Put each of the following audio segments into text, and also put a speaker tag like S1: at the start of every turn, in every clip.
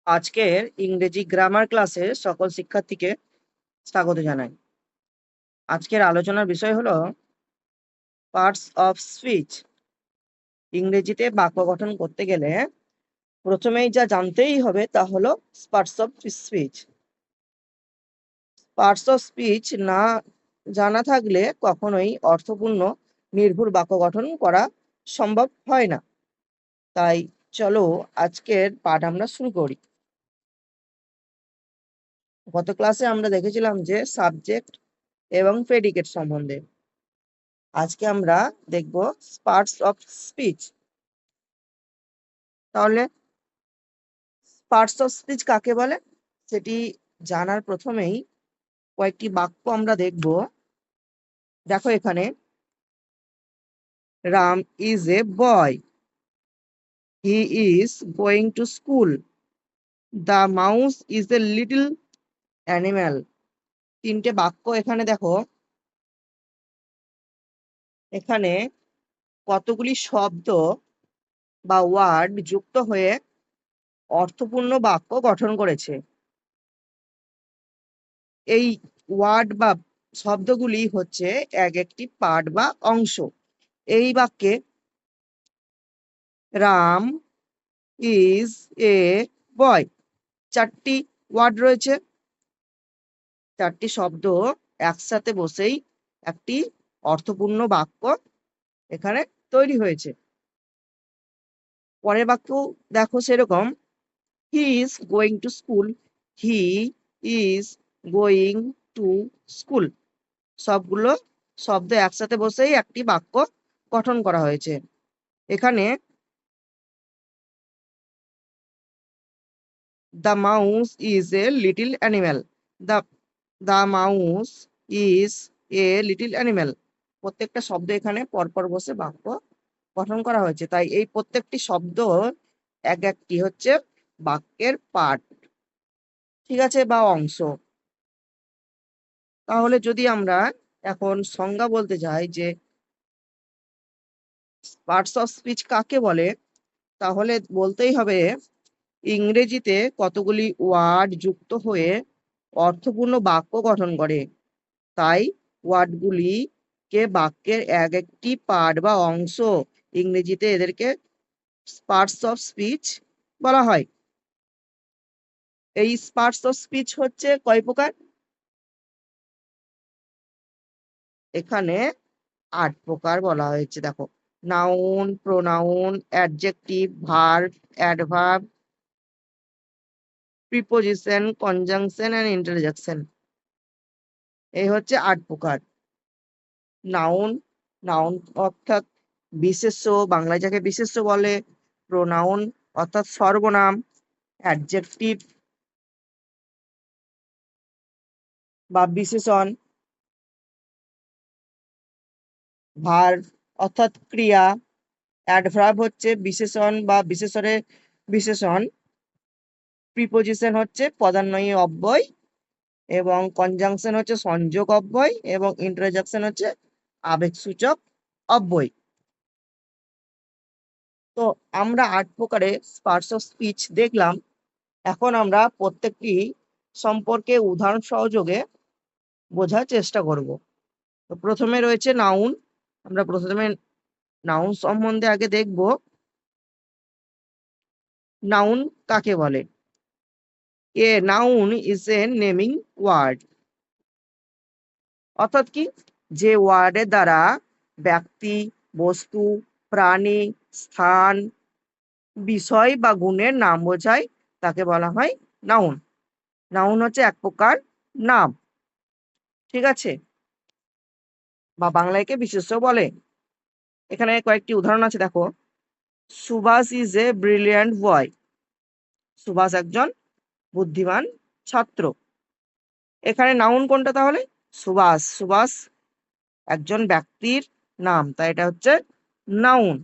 S1: আজকের ইংরেজি গ্রামার ক্লাসে সকল শিক্ষার্থীকে স্বাগত জানাই। আজকের আলোচনার বিষয় হলো পার্টস অফ স্পিচ। ইংরেজিতে বাক্য গঠন করতে গেলে প্রথমেই যা জানতেই হবে তা হলো parts of speech. Parts of speech না জানা থাকলে কখনোই অর্থপূর্ণ নির্ভুল বাক্য গঠন করা সম্ভব হয় না। তাই চলো আজকের পাঠ আমরা শুরু করি। গত ক্লাসে আমরা দেখেছিলাম যে সাবজেক্ট এবং প্রেডিকেট সম্বন্ধে। আজকে আমরা দেখব পার্টস অফ স্পিচ। তাহলে পার্টস অফ স্পিচ কাকে বলে সেটি জানার প্রথমেই কয়েকটি বাক্য আমরা দেখব। দেখো এখানে, Ram is a boy, he is going to school, the mouse is a little animal. তিনটে বাক্য এখানে দেখো, এখানে কতগুলি শব্দ বা ওয়ার্ড যুক্ত হয়ে অর্থপূর্ণ বাক্য গঠন করেছে। এই ওয়ার্ড বা শব্দগুলি হচ্ছে এক একটি পার্ট বা অংশ। এই বাক্যে রাম ইজ এ বয়, চারটি ওয়ার্ড রয়েছে, চারটি শব্দ একসাথে বসেই একটি অর্থপূর্ণ বাক্য এখানে তৈরি হয়েছে। পরের বাক্য দেখো সেরকম, he is going to school, he is going to school. সবগুলো শব্দ একসাথে বসেই একটি বাক্য গঠন করা হয়েছে। এখানে the mouse is a little animal, the the mouse is a little animal. প্রত্যেকটা শব্দ এখানে পরপর বসে বাক্য গঠন করা হয়েছে। তাই এই প্রত্যেকটি শব্দ এক একটি হচ্ছে বাক্যের পার্ট, ঠিক আছে, বা অংশ। তাহলে যদি আমরা এখন সংজ্ঞা বলতে যাই যে পার্টস অফ স্পিচ কাকে বলে, তাহলে বলতেই হবে ইংরেজিতে কতগুলি ওয়ার্ড যুক্ত হয়ে অর্থপূর্ণ বাক্য গঠন করে। তাই ওয়ার্ডগুলিকে বাক্যের এক একটি পার্ট বা অংশ, ইংরেজিতে এদেরকে পার্টস অফ স্পিচ বলা হয়। এই পার্টস অফ স্পিচ হচ্ছে কয় প্রকার? এখানে 8 প্রকার বলা হয়েছে। দেখো, noun, pronoun, adjective, verb, adverb, preposition, conjunction and interjection. এই হচ্ছে 8 প্রকার। নাউন, নাউন অর্থাৎ বিশেষ্য, বাংলায় যাকে বিশেষ্য বলে। প্রোনাউন অর্থাৎ সর্বনাম। অ্যাডজেক্টিভ বা বিশেষণ। ভার্ব অর্থাৎ ক্রিয়া। অ্যাডভার্ব হচ্ছে বিশেষণ বা বিশেষণের বিশেষণ। প্রিপোজিশন হচ্ছে পদান্বয়ী অব্যয়, এবং কনজাংশন হচ্ছে সংযোগ অব্যয়, এবং ইন্টারজেকশন হচ্ছে আবেগসূচক অব্যয়। তো আমরা 8 প্রকারের পার্টস অফ স্পিচ দেখলাম। এখন আমরা প্রত্যেকটি সম্পর্কে উদাহরণ সহযোগে বোঝার চেষ্টা করব। তো প্রথমে রয়েছে নাউন। আমরা প্রথমে নাউন সম্বন্ধে আগে দেখব। নাউন কাকে বলে? A noun is a naming word. অর্থাৎ কি? যে ওয়ার্ডের দ্বারা ব্যক্তি, বস্তু, প্রাণী, স্থান, বিষয় বা গুণের নাম বোঝায় তাকে বলা হয় নাউন। নাউন হচ্ছে এক প্রকার নাম, ঠিক আছে, বা বাংলায় একে বিশেষ্য বলে। এখানে কয়েকটি উদাহরণ আছে, দেখো। Subhash is a brilliant boy. Subhash একজন বুদ্ধিমান ছাত্র। এখানে নাউন কোনটা তাহলে? সুভাষ। সুভাষ একজন ব্যক্তির নাম, তাই এটা হচ্ছে noun.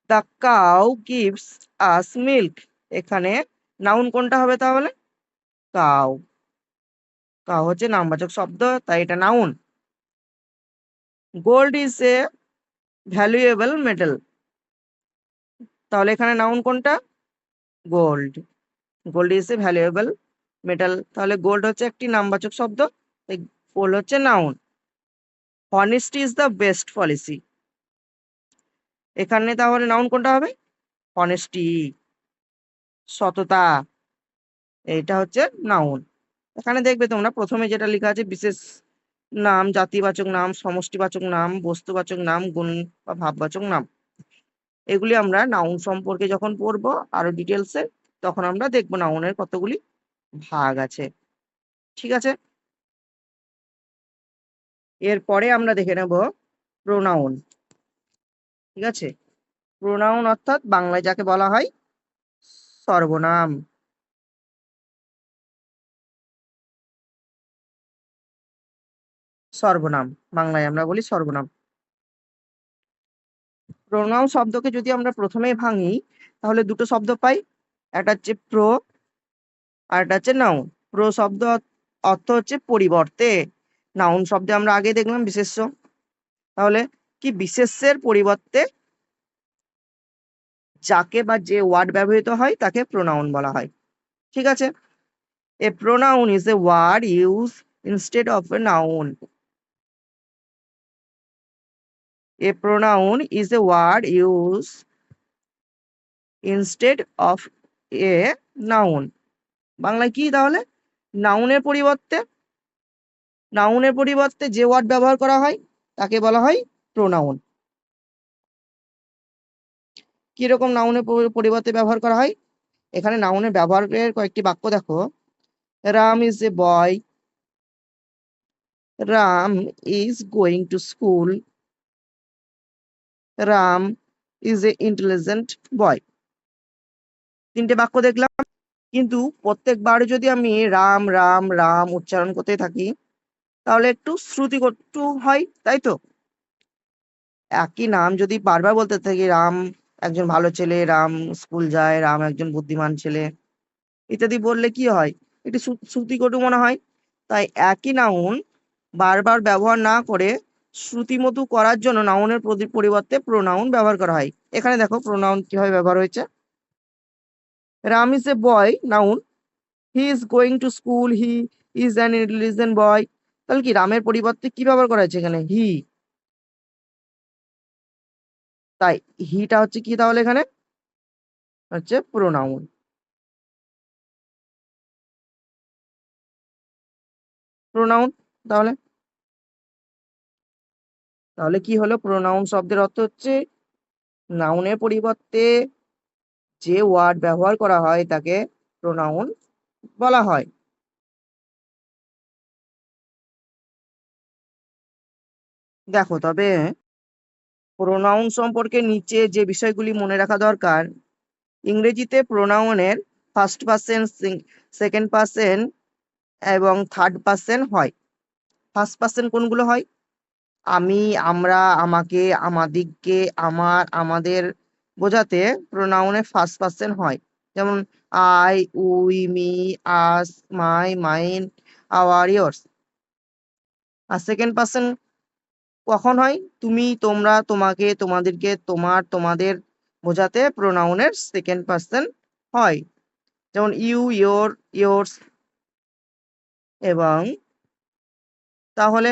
S1: The cow gives us milk. এখানে নাউন কোনটা হবে তাহলে? কাউ। কাউ হচ্ছে নামবাচক শব্দ, তাই এটা noun. Gold is a valuable metal. তাহলে এখানে নাউন কোনটা? Gold. Gold is a valuable metal, তাহলে গোল্ড হচ্ছে একটি নামবাচক শব্দ, গোল্ড হচ্ছে noun. Honesty is the best policy, এখানে তাহলে নাউন কোনটা হবে? হনেস্টি, সততা, এইটা হচ্ছে নাউন। এখানে দেখবে তোমরা প্রথমে যেটা লেখা আছে বিশেষ নাম, জাতিবাচক নাম, সমষ্টিবাচক নাম, বস্তুবাচক নাম, গুণ বা ভাববাচক নাম, এগুলি আমরা নাউন সম্পর্কে যখন পড়বো আরো ডিটেলসে, তখন আমরা দেখবো নাউনের কতগুলি ভাগ আছে। ঠিক আছে, এরপরে আমরা দেখে নেব প্রোনাউন। ঠিক আছে, প্রোনাউন অর্থাৎ বাংলায় যাকে বলা হয় সর্বনাম। সর্বনাম, বাংলায় আমরা বলি সর্বনাম। প্রোনাউন শব্দকে যদি আমরা প্রথমেই ভাঙি তাহলে দুটো শব্দ পাই, একটা হচ্ছে প্রো আর একটা হচ্ছে নাউন। প্রো শব্দ অর্থ হচ্ছে পরিবর্তে, নাউন শব্দে আমরা আগে দেখলাম বিশেষ্য, তাহলে কি বিশেষ্যের পরিবর্তে যাকে বা যে ওয়ার্ড ব্যবহৃত হয় তাকে প্রোনাউন বলা হয়। ঠিক আছে, a pronoun is a word use instead of a noun. A pronoun is a word use instead of a noun. বাংলায় কি তাহলে? নাউনের পরিবর্তে, নাউনের পরিবর্তে যে ওয়ার্ড ব্যবহার করা হয় তাকে বলা হয় প্রোনাউন। কিরকম নাউনের পরিবর্তে ব্যবহার করা হয়? এখানে নাউনের ব্যবহারের কয়েকটি বাক্য দেখো। Ram is a boy, Ram is going to school, Ram is a intelligent বয়। তিনটে বাক্য দেখলাম, কিন্তু প্রত্যেকবার যদি আমি রাম রাম রাম উচ্চারণ করতে থাকি তাহলে একটু শ্রুতিকটু হয়, তাই তো? একই নাম যদি বারবার বলতে থাকি, রাম একজন ভালো ছেলে, রাম স্কুল যায়, রাম একজন বুদ্ধিমান ছেলে ইত্যাদি বললে কি হয়? একটু শ্রুতিকটু মনে হয়। তাই একই নাউন বারবার ব্যবহার না করে শ্রুতিমধু করার জন্য নাউনের পরিবর্তে প্রোনাউন ব্যবহার করা হয়। এখানে দেখো প্রোনাউন কিভাবে ব্যবহার হয়েছে। Ram is a boy, noun. He is going to school, he is an intelligent বয়। তাহলে কি রামের পরিবর্তে কি ব্যবহার করা হয়েছে এখানে? হি। তাই হিটা হচ্ছে কি তাহলে এখানে? হচ্ছে প্রোনাউন। প্রোনাউন, তাহলে তাহলে কি হলো? প্রোনাউন শব্দের অর্থ হচ্ছে নাউনের পরিবর্তে যে ওয়ার্ড ব্যবহার করা হয় তাকে প্রোনাউন বলা হয়। দেখো তবে প্রোনাউন সম্পর্কে নিচে যে বিষয়গুলি মনে রাখা দরকার। ইংরেজিতে প্রোনাউনের ফার্স্ট পার্সন, সেকেন্ড পার্সন এবং থার্ড পার্সন হয়। ফার্স্ট পার্সন কোনগুলো হয়? আমি, আমরা, আমাকে, আমাদিগকে, আমার, আমাদের বোঝাতে প্রোনাউনে ফার্স্ট পার্সন হয়। যেমন I, we, me, us, my, mine, our, ours. আর সেকেন্ড পার্সন কখন হয়? তুমি, তোমরা, তোমাকে, তোমাদেরকে, তোমার, তোমাদের বোঝাতে প্রোনাউনের সেকেন্ড পার্সন হয়। যেমন ইউ, ইয়োর, ইয়োর্স। এবং তাহলে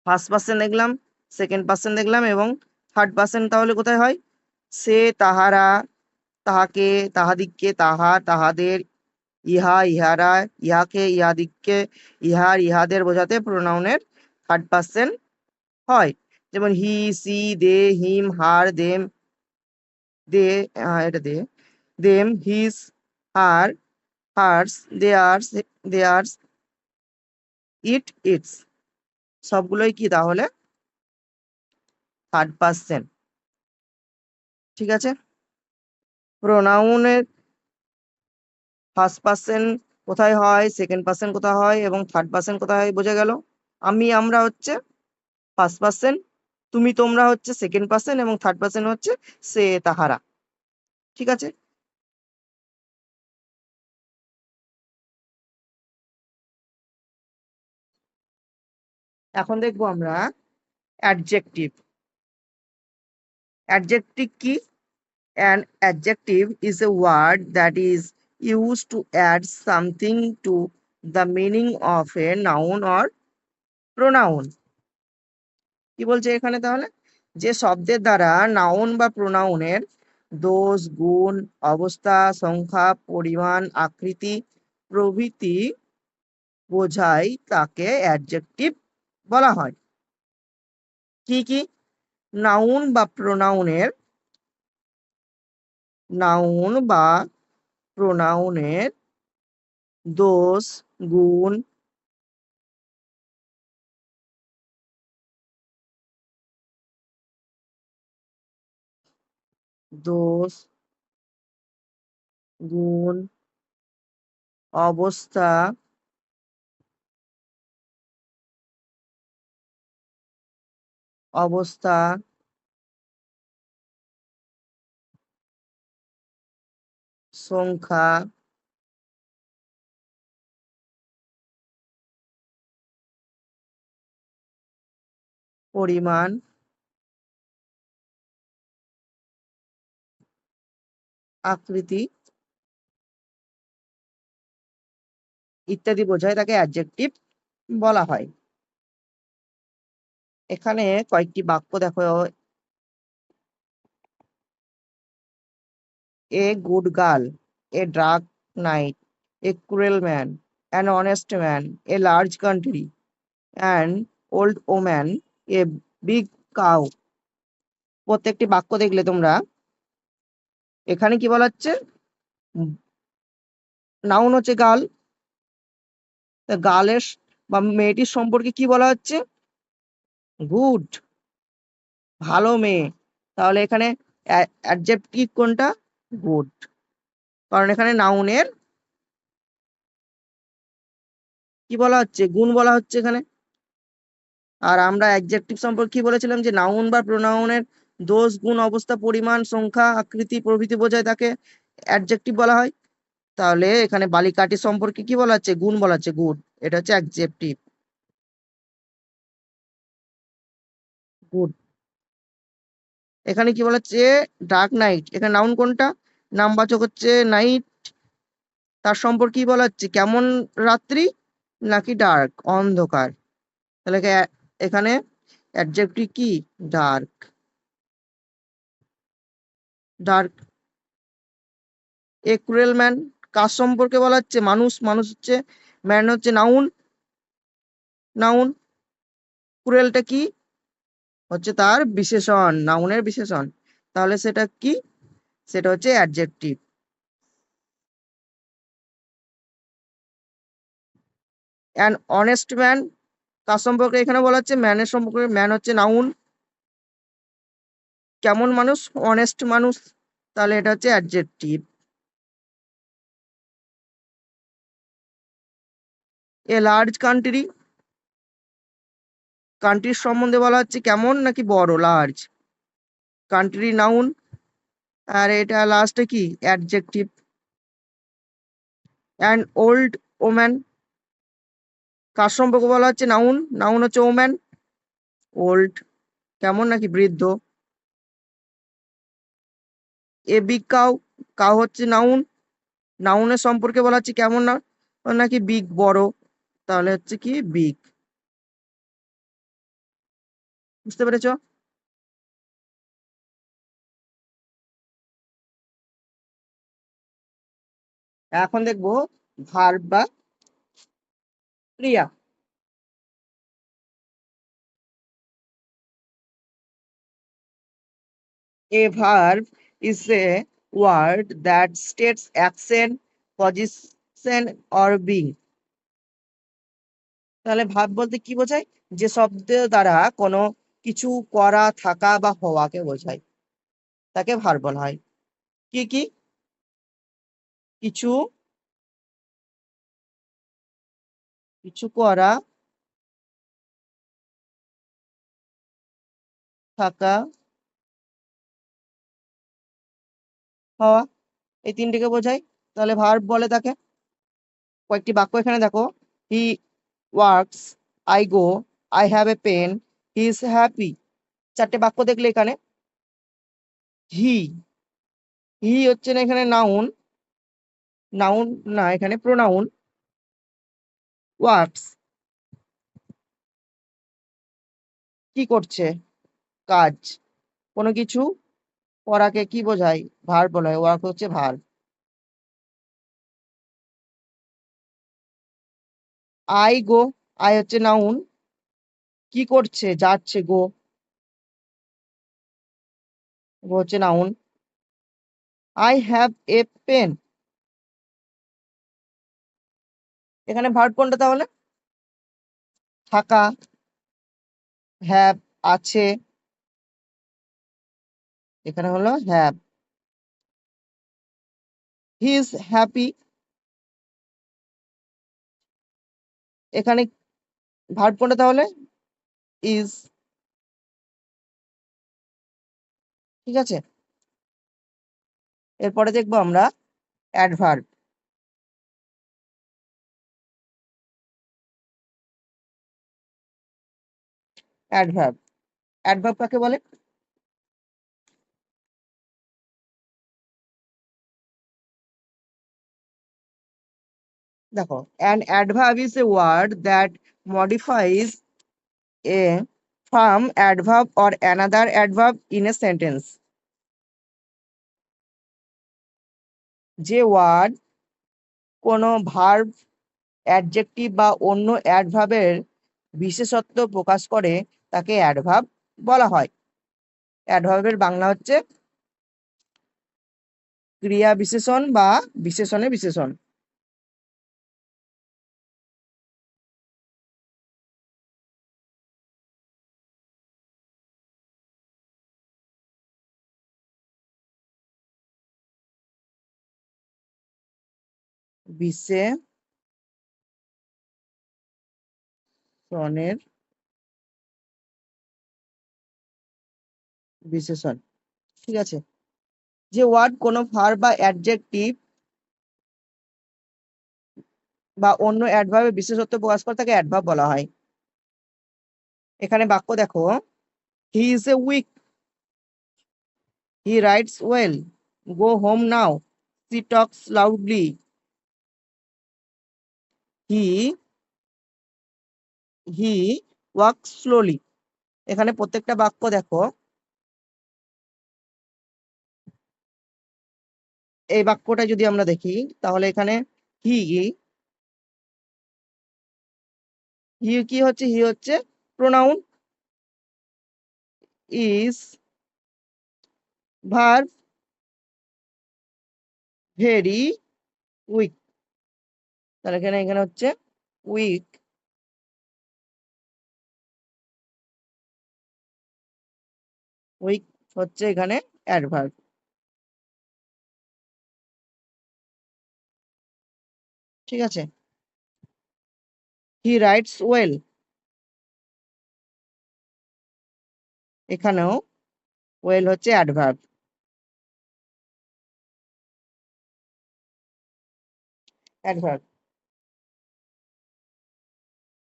S1: ফার্স্ট পার্সন দেখলাম, সেকেন্ড পার্সন দেখলাম, এবং থার্ড পার্সন তাহলে কোথায় হয়? সে, তাহারা, তাহাকে, তাহাদিগকে, তাহা, তাহাদের, ইহা, ইহারা, ইহাকে, ইহাদিগকে, ইহার, ইহাদের বোঝাতে প্রোনাউনের থার্ড পার্সন হয়। যেমন হি, C, they, him, her, them, they, এটা they, them, his, her, hers, theirs, theirs, it, its, সবগুলোই কি তাহলে? Third person. ঠিক আছে, প্রোনাউনের ফার্স্ট পার্সন কোথায় হয়, সেকেন্ড পার্সন কোথায় হয় এবং থার্ড পার্সন কোথায় হয় বোঝা গেল। আমি, আমরা হচ্ছে ফার্স্ট পার্সন, তুমি, তোমরা হচ্ছে সেকেন্ড পার্সন এবং থার্ড পার্সন হচ্ছে সে, তাহারা। ঠিক আছে, এখন দেখবো আমরা অ্যাডজেক্টিভ। অ্যাডজেক্টিভ কি? An adjective is a word that is used to add something to the meaning of a noun or pronoun. কি বলছে এখানে তাহলে? যে শব্দের দ্বারা নাউন বা প্রোনাউনের দোষ, গুণ, অবস্থা, সংখ্যা, পরিমাণ, আকৃতি প্রভৃতি বোঝায় তাকে অ্যাডজেক্টিভ বলা হয়। কি কি? নাউন বা প্রোনাউনের নাউন বা প্রোনাউনের দোষ, গুণ, দোষ, গুণ, অবস্থা, অবস্থা, সংখ্যা, পরিমাণ, আকৃতি ইত্যাদি বোঝায় তাকে অ্যাডজেক্টিভ বলা হয়। এখানে কয়েকটি বাক্য দেখো। A good girl, a dark night, A cruel man, an honest man, a large country, an old woman, a big cow. প্রত্যেকটি বাক্য দেখলে তোমরা এখানে কি বলা হচ্ছে? নাউন হচ্ছে গার্ল, গার্লের বা মেয়েটির সম্পর্কে কি বলা হচ্ছে? গুড, ভালো মেয়ে। তাহলে এখানে অ্যাডজেক্টিভ কোনটা? গুড, কারণ এখানে নাউনের কি বলা হচ্ছে? গুণ বলা হচ্ছে এখানে। আর আমরা অ্যাডজেক্টিভ সম্পর্কে কি বলেছিলাম? যে নাউন বা প্রোনাউনের দোষ, গুণ, অবস্থা, পরিমাণ, সংখ্যা, আকৃতি প্রভৃতি বোঝায় তাকে অ্যাডজেক্টিভ বলা হয়। তাহলে এখানে বালিকাটি সম্পর্কে কি বলা হচ্ছে? গুণ বলা হচ্ছে, গুড। এটা হচ্ছে অ্যাডজেক্টিভ, গুড। এখানে কি বলা হচ্ছে? ডার্ক নাইট, এখানে নাউন কোনটা? নামবাচক হচ্ছে নাইট। তার সম্পর্কে কি বলা হচ্ছে? কেমন রাত্রি নাকি ডার্ক, অন্ধকার। তাহলে এখানে অ্যাডজেক্টিভ কি? Dark, dark. A cruel man, কার সম্পর্কে বলা হচ্ছে? মানুষ, মানুষ হচ্ছে, ম্যান হচ্ছে নাউন, নাউন। ক্রুয়েলটা কি? হচ্ছে তার বিশেষণ, নাউনের বিশেষণ। তাহলে সেটা কি? সেটা হচ্ছে অ্যাডজেক্টিভ। অ্যান অনেস্ট ম্যান, কার সম্পর্কে এখানে বলা হচ্ছে? ম্যানের সম্পর্কে, ম্যান হচ্ছে নাউন। কেমন মানুষ? অনেস্ট মানুষ। তাহলে এটা হচ্ছে অ্যাডজেক্টিভ। এ লার্জ কান্ট্রি, কান্ট্রির সম্বন্ধে বলা হচ্ছে কেমন নাকি বড়, লার্জ। কান্ট্রি নাউন, আর এটা লাস্টে কি? অ্যাডজেক্টিভ। অ্যান্ড ওল্ড ওম্যান, কার সম্পর্কে বলা হচ্ছে? নাউন, নাউন হচ্ছে ওম্যান। ওল্ড, কেমন নাকি বৃদ্ধ। এ বিগ কাউ, কাউ হচ্ছে নাউন, নাউনের সম্পর্কে বলা হচ্ছে কেমন না নাকি বিগ, বড়। তাহলে হচ্ছে কি? বিগ। বুঝতে পেরেছ? এখন দেখবো ভার্ব বা ক্রিয়া। A verb is a word that states action, position or being. তাহলে ভাব বলতে কি বোঝায়? যে শব্দ দ্বারা কোনো কিছু করা, থাকা বা হওয়াকে বোঝায়, তাকে ভার্ব বলা হয়। কি কি? কিছু, কিছু করা, থাকা, হওয়া, এই তিনটিকে বোঝায়। তাহলে ভার্ব বলে তাকে। কয়েকটি বাক্য এখানে দেখো। He works, I go, I have a pen, he is happy. চারটে বাক্য দেখলে এখানে হি হি হচ্ছে না এখানে নাউন, নাউন না, এখানে প্রোনাউন। ওয়ার্কস কি করছে, কাজ। কোনো কিছু করাকে কি বোঝায়, ভার্ব বলা হয়, ওয়ার্ক হচ্ছে ভার্ব। আই গো, আই হচ্ছে নাউন, কি করছে, যাচ্ছে, গো, গো হচ্ছে noun. I have a pen, এখানে ভার্ব কোনটা তাহলে, থাকা। হ্যাভ আছে, এখানে হলো হ্যাভ। হি ইজ হ্যাপি, এখানে ভার্ব কোনটা তাহলে, ইজ। ঠিক আছে, এরপরে দেখবো আমরা অ্যাডভার্ব। অ্যাডভার্ব, অ্যাডভার্ব কাকে বলে? দেখো, an adverb is a word that modifies a from adverb or another adverb in a sentence। যে ওয়ার্ড কোনো ভার্ব, অ্যাডজেক্টিভ বা অন্য অ্যাডভার্বের বিশেষত্ব প্রকাশ করে তাকে অ্যাডভার্ব বলা হয়। অ্যাডভার্বের বাংলা হচ্ছে ক্রিয়া বিশেষণ বা বিশেষণে বিশেষণ। বিশেষণের বিশেষণ। ঠিক আছে, যে ওয়ার্ড কোনো ভার্ব বা অ্যাডজেক্টিভ বা অন্য অ্যাডভার্বের বিশেষত্ব প্রকাশ করে তাকে অ্যাডভার্ব বলা হয়। এখানে বাক্য দেখো, he is a weak, he writes well, go home now, see talks loudly, he he walks slowly. এখানে প্রত্যেকটা বাক্য দেখো, এই বাক্যটা যদি আমরা দেখি তাহলে এখানে হি হি কি হচ্ছে, হি হচ্ছে pronoun, is verb, very weak. তাহলে এখানে এখানে হচ্ছে উইক, উইক হচ্ছে এখানে অ্যাডভার্ব। ঠিক আছে, হি রাইটস ওয়েল, এখানেও ওয়েল হচ্ছে অ্যাডভার্ব। অ্যাডভার্ব।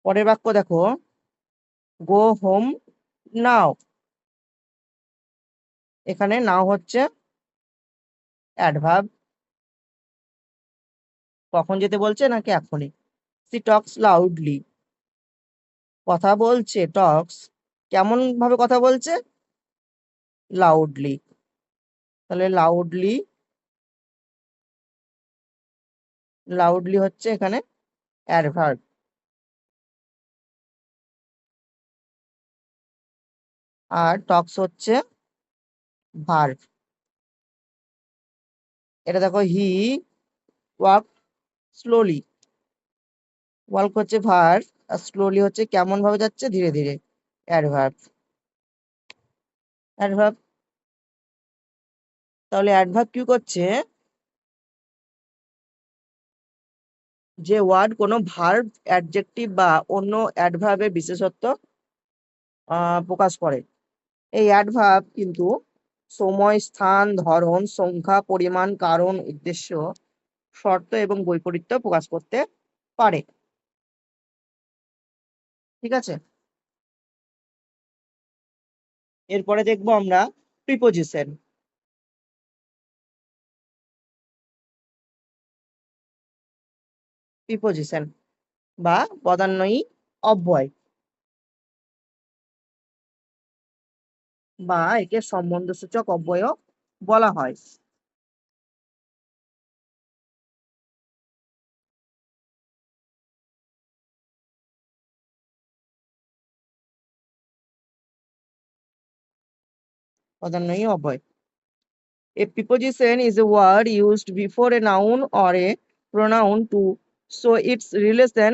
S1: পরের বাক্য দেখো, গো হোম নাও, এখানে নাও হচ্ছে অ্যাডভার্ব। কখন যেতে বলছে নাকি এখনই। সি টক্স লাউডলি, কথা বলছে, টক্স কেমন ভাবে কথা বলছে, লাউডলি। তাহলে লাউডলি, লাউডলি হচ্ছে এখানে অ্যাডভার্ব। আর টক্স হচ্ছে ভার্ব। এটা দেখো, হি ওয়াক স্লোলি, ওয়াক হচ্ছে ভার্ব, আর স্লোলি হচ্ছে কেমন ভাবে যাচ্ছে, ধীরে ধীরে, অ্যাডভার্ব। অ্যাডভার্ব, তাহলে অ্যাডভার্ব কি করছে, যে ওয়ার্ড কোনো ভার্ব, অ্যাডজেক্টিভ বা অন্য অ্যাডভার্বের বিশেষত্ব প্রকাশ করে। এই অ্যাডভার্ব কিন্তু সময়, স্থান, ধরন, সংখ্যা, পরিমাণ, কারণ, উদ্দেশ্য, শর্ত এবং বৈপরীত্য প্রকাশ করতে পারে। ঠিক আছে, এরপরে দেখবো আমরা প্রিপোজিশন। প্রিপোজিশন বা পদান্বয়ী অব্যয়, বা একে সম্বন্ধসূচক অব্যয় বলা হয়। পদান্বয়ী অব্যয়। A preposition is a word used before a noun or a pronoun to show its relation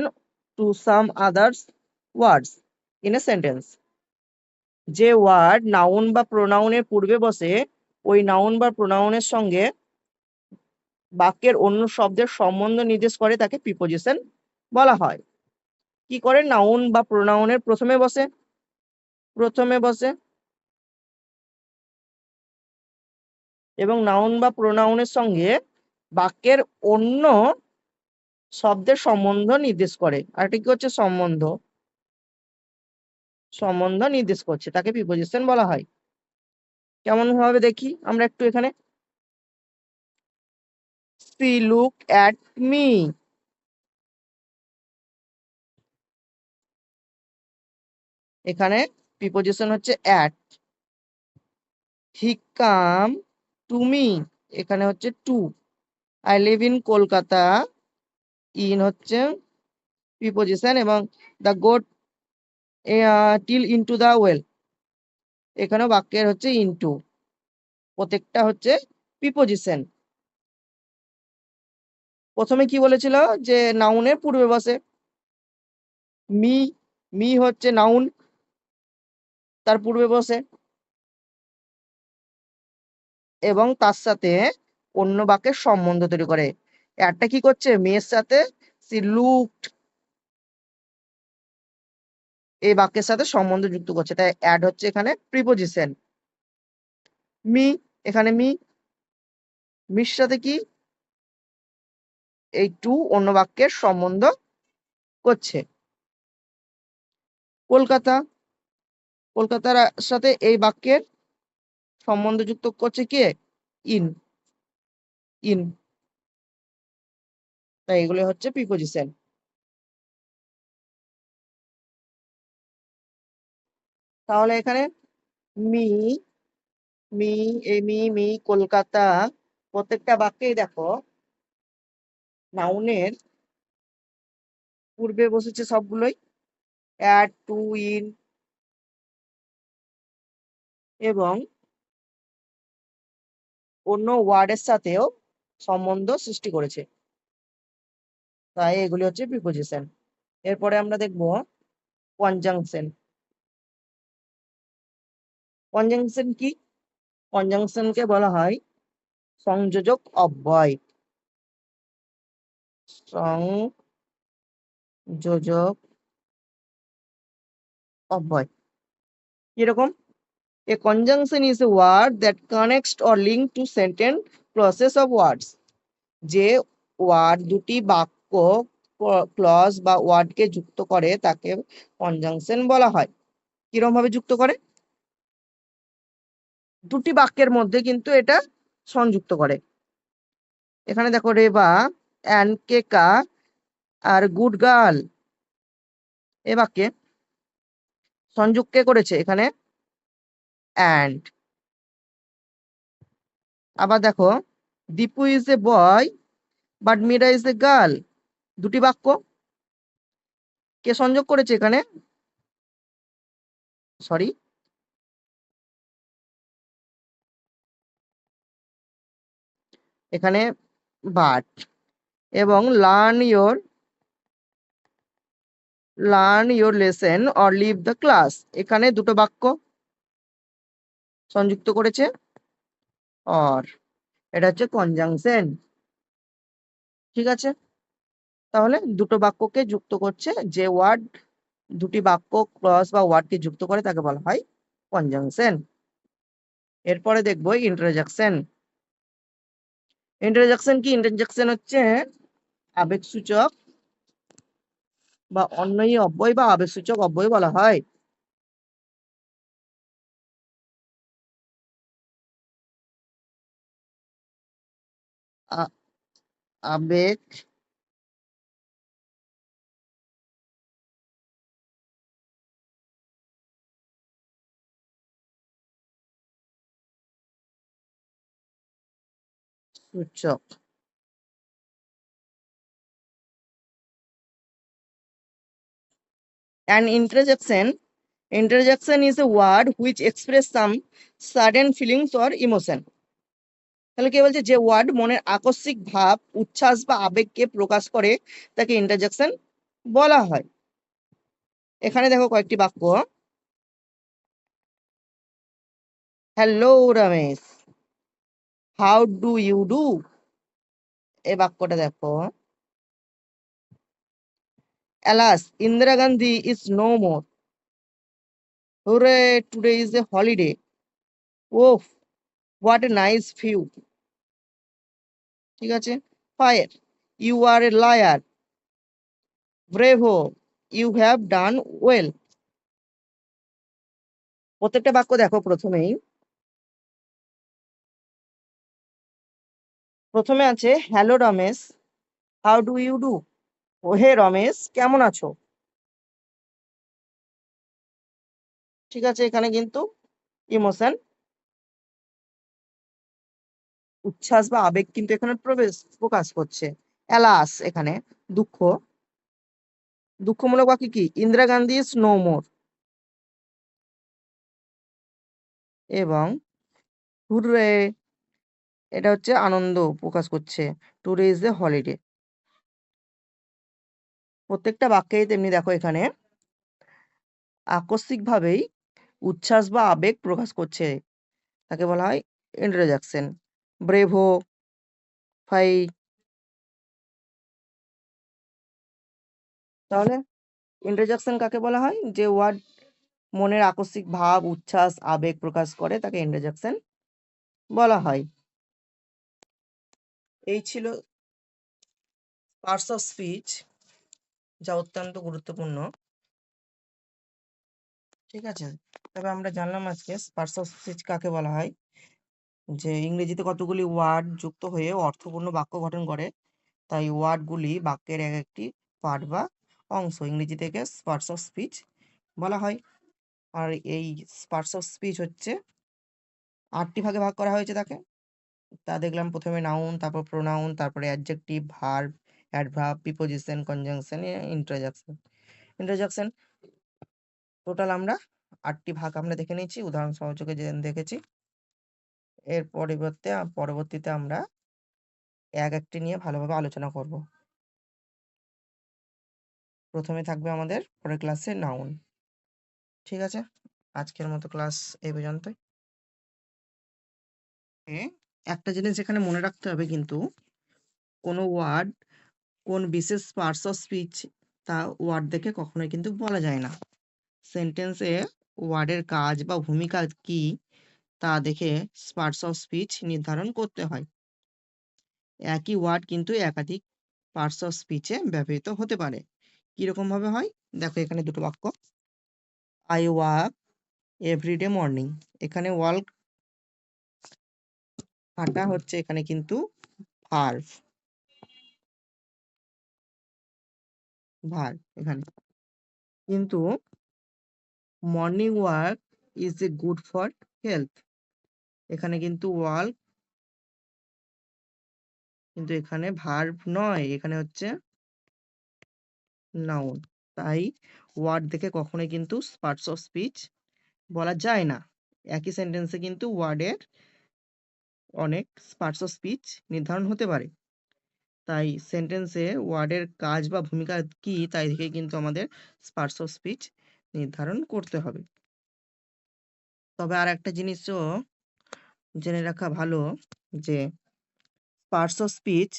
S1: to some other words in a sentence. যে ওয়ার্ড নাউন বা প্রোনাউনের পূর্বে বসে ওই নাউন বা প্রোনাউনের সঙ্গে বাক্যের অন্য শব্দের সম্বন্ধ নির্দেশ করে তাকে প্রিপোজিশন বলা হয়। কি করে? নাউন বা প্রোনাউনের প্রথমে বসে এবং নাউন বা প্রোনাউনের সঙ্গে বাক্যের অন্য শব্দের সম্বন্ধ নির্দেশ করে। আর এটা কি হচ্ছে? সম্বন্ধ নির্দেশ করছে, তাকে প্রিপোজিশন বলা হয়। কেমন ভাবে দেখি আমরা একটু এখানে। She looked at me. এখানে প্রিপোজিশন হচ্ছে at. He come to me, এখানে হচ্ছে to. I live in Kolkata, in হচ্ছে প্রিপোজিশন, এবং the goat till into the well, এখানে বাক্যের হচ্ছে into, প্রত্যেকটা হচ্ছে প্রিপোজিশন। প্রথমে কি বলেছিল? যে নাউনের পূর্বে বসে। মি, মি হচ্ছে নাউন, তার পূর্বে বসে এবং তার সাথে অন্য বাক্যের সম্বন্ধ তৈরি করে। একটা কি করছে? মেয়ের সাথে সি লুকড, এই বাক্যের সাথে সম্বন্ধ যুক্ত করছে, তাই অ্যাড হচ্ছে এখানে প্রিপোজিশন। মি, এখানে মির সাথে কি? এই টু অন্য বাক্যের সম্বন্ধ করছে। কলকাতা, কলকাতার সাথে এই বাক্যের সম্বন্ধ যুক্ত করছে কে? ইন, ইন, তাই এগুলো হচ্ছে প্রিপোজিশন। তাহলে এখানে মি, মি, মি কলকাতা, প্রত্যেকটা বাক্যেই দেখো নাউনের পূর্বে বসেছে সবগুলোই, অ্যাড, টু, ইন, এবং অন্য ওয়ার্ডের সাথেও সম্বন্ধ সৃষ্টি করেছে, তাই এগুলি হচ্ছে প্রিপোজিশন। এরপরে আমরা দেখব কনজাংশন। কনজাংশন কি? কনজাংশনকে বলা হয় সংযোজক অব্যয়। সংযোজক অব্যয় কিরকম? A conjunction is a word that connects or link to sentence process of words. যে ওয়ার্ড দুটি বাক্য, ক্লজ বা ওয়ার্ডকে যুক্ত করে তাকে কনজাংশন বলা হয়। কিরকম ভাবে যুক্ত করে? দুটি বাক্যের মধ্যে কিন্তু এটা সংযুক্ত করে। এখানে দেখো Reba and Keka are good girl, এ বাক্যে সংযোগ কে করেছে? এখানে অ্যান্ড। আবার দেখো Dipu is a boy but Mira is a girl, দুটি বাক্য কে সংযোগ করেছে? এখানে সরি, এখানে বাট। এবং learn your lesson or leave the class, এখানে দুটো বাক্য সংযুক্ত করেছে অর, এটা হচ্ছে কনজাংশন। ঠিক আছে, তাহলে দুটো বাক্যকে যুক্ত করছে, যে ওয়ার্ড দুটি বাক্য, ক্লজ বা ওয়ার্ডকে যুক্ত করে তাকে বলা হয় কনজাংশন। এরপরে দেখবো ইন্টারজেকশন। ইন্টারজেকশন কি? ইন্টারজেকশন হচ্ছে আবেগসূচক বা অন্যয়ী অব্যয় বা আবেগসূচক অব্যয় বলা হয়। আবেগ সূচক। An interjection is a word which express some sudden feelings or emotion. তাহলে কি বলছে, যে ওয়ার্ড মনের আকস্মিক ভাব, উচ্ছ্বাস বা আবেগকে প্রকাশ করে তাকে ইন্টারজেকশন বলা হয়। এখানে দেখো কয়েকটি বাক্য। Hello Ramesh, how do you do. এই বাক্যটা দেখো। Alas, Indira Gandhi is no more. Hurray, today is a holiday. ওফ, হোয়াট এ নাইস ভিউ। ঠিক আছে। Fire, you are a liar. Bravo, you have done well. প্রত্যেকটা বাক্য দেখো। প্রথমে আছে hello Ramesh, how do you do. ও হে রমেশ, কেমন আছো। ঠিক আছে, এখানে কিন্তু ইমোশন, উচ্ছ্বাস বা আবেগ কিন্তু এখানে প্রকাশ করছে। অ্যালাস, এখানে দুঃখ, দুঃখমূলক বাক্য কি, Indira Gandhi is no more. এবং হুররে, এটা হচ্ছে আনন্দ প্রকাশ করছে, টুডে ইজ এ হলিডে। প্রত্যেকটা বাক্যেই তেমনি দেখো এখানে আকস্মিকভাবেই উচ্ছ্বাস বা আবেগ প্রকাশ করছে, তাকে বলা হয় ইন্টারজেকশন। Bravo, fie. তাহলে ইন্টারজেকশন কাকে বলা হয়, যে ওয়ার্ড মনের আকস্মিক ভাব, উচ্ছ্বাস, আবেগ প্রকাশ করে তাকে ইন্টারজেকশন বলা হয়। এই ছিল পার্টস অফ স্পিচ, যা অত্যন্ত গুরুত্বপূর্ণ। ঠিক আছে, তবে আমরা জানলাম আজকে পার্টস অফ স্পিচ কাকে বলা হয়, যে ইংরেজিতে কতগুলি ওয়ার্ড যুক্ত হয়ে অর্থপূর্ণ বাক্য গঠন করে, তাই ওয়ার্ডগুলি বাক্যের এক একটি পার্ট বা অংশ, ইংরেজি থেকে পার্টস অফ স্পিচ বলা হয়। আর এই পার্টস অফ স্পিচ হচ্ছে 8টি ভাগে ভাগ করা হয়েছে তাকে। তা দেখলাম, প্রথমে নাউন, তারপর প্রোনাউন, তারপরে adjective, verb, adverb, preposition, conjunction, interjection. Interjection total আমরা 8টি ভাগ আমরা দেখে নিয়েছি, উদাহরণ সহযোগে দেখেছি। এর পরবর্তীতে আমরা এক একটি নিয়ে ভালোভাবে আলোচনা করব। প্রথমে থাকবে আমাদের পরের ক্লাসে নাউন। ঠিক আছে, আজকের মতো ক্লাস এই পর্যন্তই। একটা জিনিস এখানে মনে রাখতে হবে কিন্তু, কোনো ওয়ার্ড কোন বিশেষ পার্টস অফ স্পিচ তা ওয়ার্ড দেখে কখনোই কিন্তু বলা যায় না। সেন্টেন্সে ওয়ার্ডের কাজ বা ভূমিকা কি তা দেখে পার্টস অফ স্পিচ নির্ধারণ করতে হয়। একই ওয়ার্ড কিন্তু একাধিক পার্টস অফ স্পিচে ব্যবহৃত হতে পারে। কিরকম ভাবে হয় দেখো, এখানে দুটো বাক্য। I walk everyday morning. এখানে ওয়াক হাঁটা হচ্ছে এখানে কিন্তু ভার্ব, এখানে কিন্তু morning walk is a good for health. এখানে কিন্তু ওয়াক কিন্তু এখানে ভার্ব নয়, এখানে হচ্ছে নাউন। তাই ওয়ার্ড দেখে কখনোই কিন্তু পার্টস অফ স্পিচ বলা যায় না। একই সেন্টেন্সে কিন্তু ওয়ার্ডের অনেক পার্টস অফ স্পিচ নির্ধারণ হতে পারে। তাই সেন্টেন্সে ওয়ার্ডের কাজ বা ভূমিকা কি তাই দেখে কিন্তু আমাদের পার্টস অফ স্পিচ নির্ধারণ করতে হবে। তবে আর একটা জিনিসও জেনে রাখা ভালো, যে পার্টস অফ স্পিচ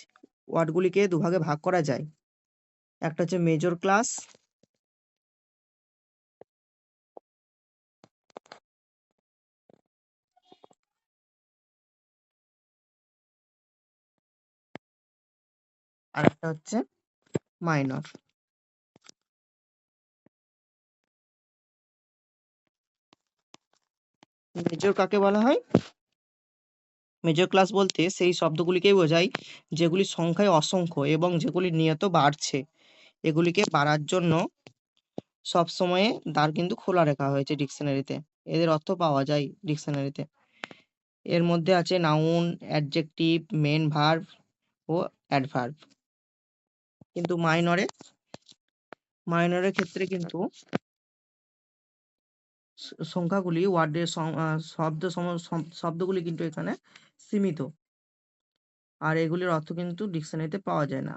S1: ওয়ার্ডগুলিকে দুভাগে ভাগ করা যায়। একটা হচ্ছে মেজর ক্লাস, আর একটা হচ্ছে মাইনর। মেজর কাকে বলা হয়, মেজর ক্লাস বলতে সেই শব্দগুলিকেই বোঝায় যেগুলি সংখ্যায় অসংখ্য এবং যেগুলি নিয়ত বাড়ছে। এগুলিকে বাড়ার জন্য সবসময়ে দ্বার কিন্তু খোলা রাখা হয়েছে ডিকশনারিতে, এদের অর্থ পাওয়া যায় ডিকশনারিতে। এর মধ্যে আছে নাউন, অ্যাডজেক্টিভ, মেন ভার্ব ও অ্যাডভার্ব। কিন্তু মাইনরের ক্ষেত্রে কিন্তু সংখ্যাগুলি ওয়ার্ডের শব্দগুলি কিন্তু এখানে সীমিত, আর এগুলির অর্থ কিন্তু ডিকশনারিতে পাওয়া যায় না,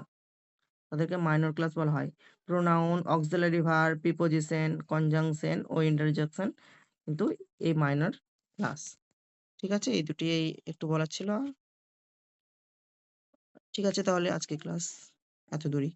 S1: তাদেরকে মাইনর ক্লাস বলা হয়। Pronoun, auxiliary verb, preposition, conjunction ও ইন্টারজেকশন কিন্তু এই মাইনর ক্লাস। ঠিক আছে, এই দুটি একটু বলার ছিল। ঠিক আছে, তাহলে আজকে ক্লাস এত দূরই।